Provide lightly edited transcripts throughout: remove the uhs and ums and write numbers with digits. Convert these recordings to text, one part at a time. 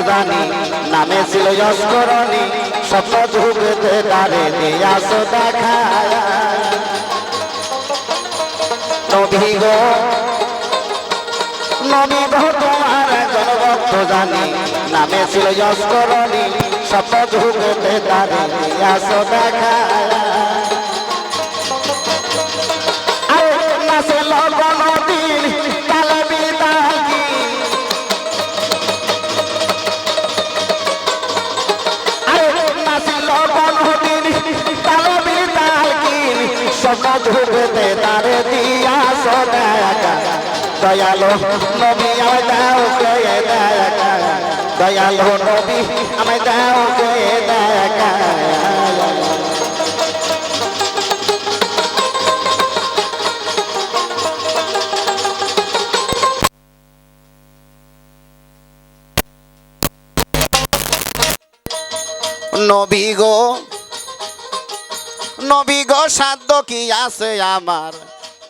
জানি নামে ছিল যশকরণী স্বপ্ন যুগেতে তারে দিয়াছ দেখা নবী গো তোমার একজন ভক্ত জানি নামে ছিল যশকরণী স্বপ্ন যুগেতে তারে দিয়াছ দেখা নাচে লগনদিন কালে বিদাগি নাচে লগনদিন কালে বিদাগি স্বপ্ন যুগেতে তারে দিয়াছ দেখা দয়ালো নবী আমায় দাও কে দেখা দয়ালো নবী আমায় দাও কে দেখা নবী গো সাধ্য কি আছে আমার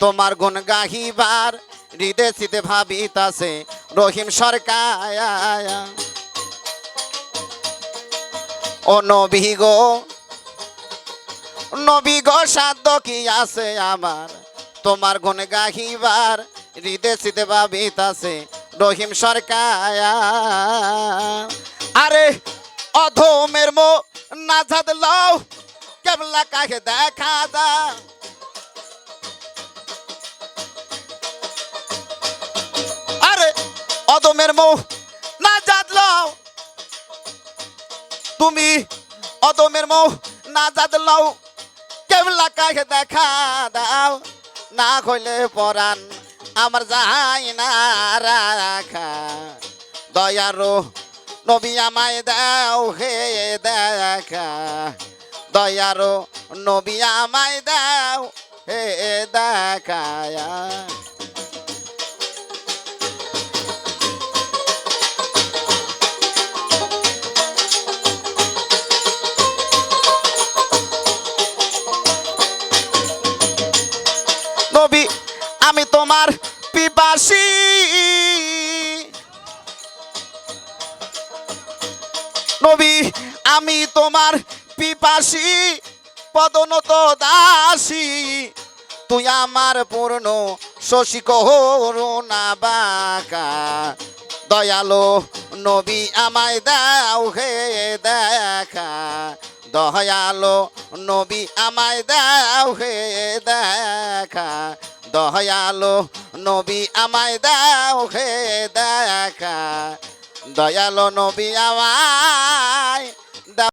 তোমার গুণ গাহিবার হৃদয় চিতে ভাবিতাছে রহিম সরকার ও নবী গো সাধ্য কি আছে আমার তোমার গুণ গাহিবার হৃদয় চিতে ভাবিতাছে রহিম সরকার আরে অধমের মো নাজাদ লও কেবলা কাকে দেখা দা আরে অধমের মো নাজাদ লও তুমি অধমের মো নাজাদ লও কেবলা কাকে দেখা দাও না কইলে পরাণ আমার যায় না রাখা দয়ারো নবী আমায় দাও হে দেখা দয়ারো নবী আমায় দাও হে দেখা নবী আমি তোমার পিপাসী নবী আমি তোমার পিপাসী পদনত দাসী তুই আমার পূর্ণ শশী করুণা বাঁকা দয়ালো নবী আমায় দাও হে দেখা দয়ালো নবী আমায় দাও হে দেখা দয়ালো নবী আমায় দাও হে দেখা দয়ালো নবী আমায়